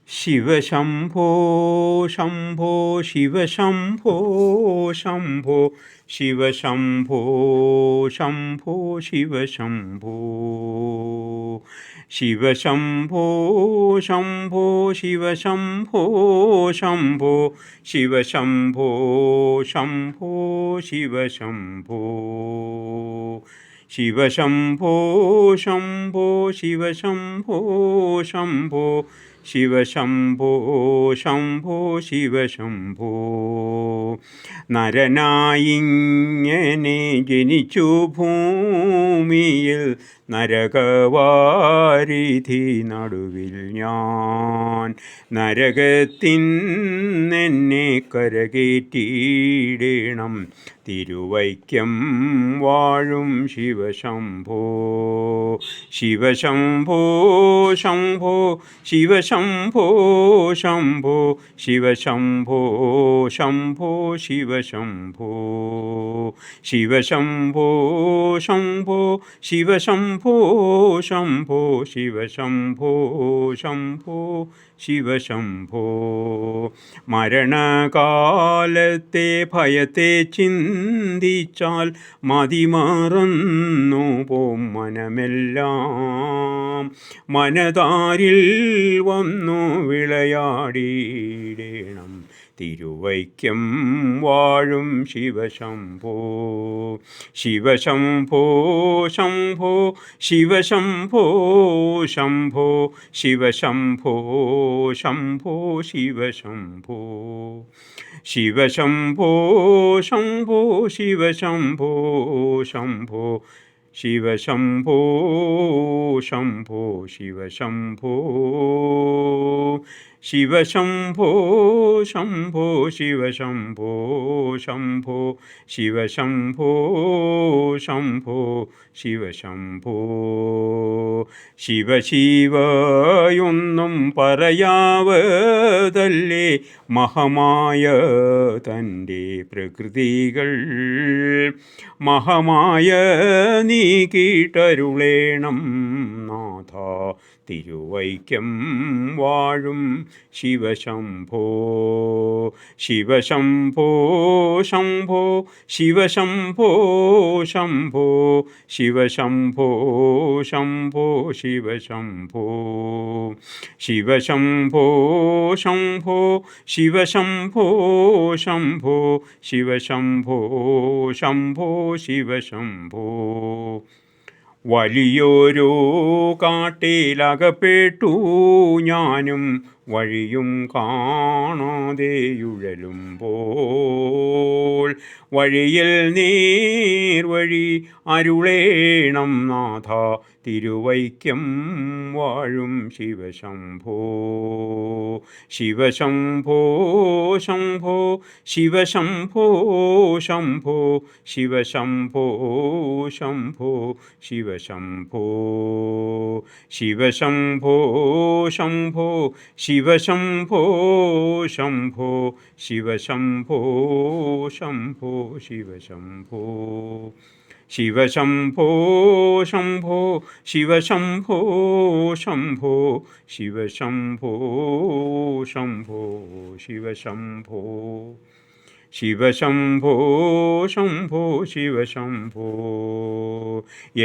ശിവശംഭോ ശംഭോ ശിവശംഭോ ശംഭോ ശിവശംഭോ ശംഭോ ശിവശംഭോ ശിവശംഭോ ശംഭോ ശിവശംഭോ ശംഭോ ശിവശംഭോ ശംഭോ ശിവശംഭോ ശിവശംഭോ ശംഭോ ശിവശംഭോ ശംഭോ ശിവശംഭോ ശംഭോ ശിവശംഭോ നരനായിങ്ങനെ ജനിച്ചു ഭൂമിയിൽ നരകവാരിധി നടുവിൽ ഞാൻ നരകത്തിന്നെന്നെ കരകേറ്റിയിടണം തിരുവൈക്കം വാഴും ശിവശംഭോ ശിവശംഭോ ശംഭോ ശിവശംഭോ ശംഭോ ശിവശംഭോ ശംഭോ ശിവശംഭോ ശിവശംഭോ ശംഭോ ശിവശംഭോ ശംഭോ ശിവശംഭോ ശംഭോ ശിവശംഭോ മരണകാലത്തെ ഭയത്തെ ചിന്തിച്ചാൽ മതിമറന്നു പോം മനമെല്ലാം മനതാരിൽ വന്നു വിളയാടിയിടണം തിരുവൈക്കം വാഴും ശിവശംഭോ ശിവശംഭോ ശംഭോ ശിവശംഭോ ശംഭോ ശിവശംഭോ ശംഭോ ശിവശംഭോ ശിവശംഭോ ശംഭോ ശിവശംഭോ ശംഭോ ശിവശംഭോ ശംഭോ ശിവശംഭോ ശിവശംഭോ ശംഭോ ശിവശംഭോ ശംഭോ ശിവശംഭോ ശംഭോ ശിവശംഭോ ശിവശിവയൊന്നും പറയാവതല്ലേ മഹമായ തൻ്റെ പ്രകൃതികൾ മഹമായ നീ കേട്ടരുളേണം നാഥ തിരുവൈക്കം വാഴും ശിവശംഭോ ശിവശംഭോ ശംഭോ ശിവശംഭോ ശംഭോ ശിവശംഭോ ശംഭോ ശിവശംഭോ ശിവശംഭോ ശംഭോ ശിവശംഭോ ശംഭോ ശിവശംഭോ ശംഭോ ശിവശംഭോ വലിയൊരു കാട്ടിലകപ്പെട്ടു ഞാനും വഴിയും കാണാതെയുഴലുമ്പോൾ വഴിയിൽ നേർവഴി അരുളേണം നാഥ തിരുവൈക്കം വാഴും ശിവശംഭോ ശിവശംഭോ ശംഭോ ശിവശംഭോ ശംഭോ ശിവശംഭോ ശംഭോ ശിവശംഭോ ശിവശംഭോ ശംഭോ ശിവശംഭോ ശംഭോ ശിവശംഭോ ശംഭോ ശിവശംഭോ ശിവശംഭോ ശംഭോ ശിവശംഭോ ശംഭോ ശിവശംഭോ ശംഭോ ശിവശംഭോ ശിവശംഭോ ശംഭോ ശിവശംഭോ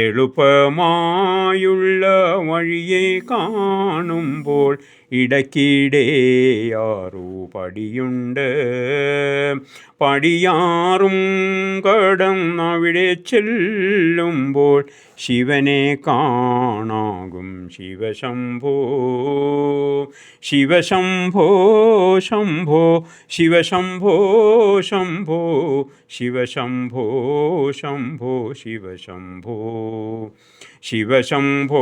എളുപ്പമായുള്ള വഴിയെ കാണുമ്പോൾ ഇടയ്ക്കിടെയാറു പടിയുണ്ട് പടിയാറും കടന്നവിടെ ചെല്ലുമ്പോൾ ശിവനെ കാണാകും ശിവശംഭോ ശിവശംഭോ ശംഭോ ശിവശംഭോ ശംഭോ ശിവശംഭോ ശംഭോ ശിവശംഭോ ശിവശംഭോ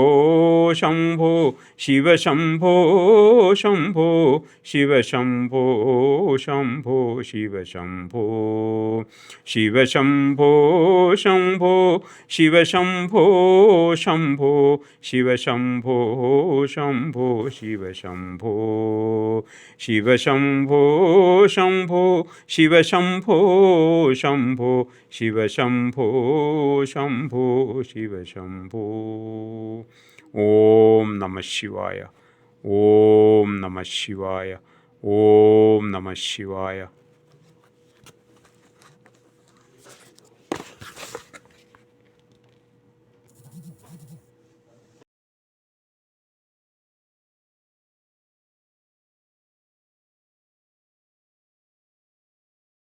ശംഭോ ശിവശംഭോ ശംഭോ ശിവശംഭോ ശംഭോ ശിവശംഭോ ശിവശംഭോ ശംഭോ ശിവശംഭോ ശംഭോ ശിവശംഭോ ശംഭോ ശിവശംഭോ ശിവശംഭോ ശംഭോ ശിവശംഭോ ശംഭോ ശിവശംഭോ ശംഭോ ശിവശംഭോ ഓം നമഃ ശിവായ ഓം ഓം നമഃ ശിവായ. ഓം നമഃ ശിവായ.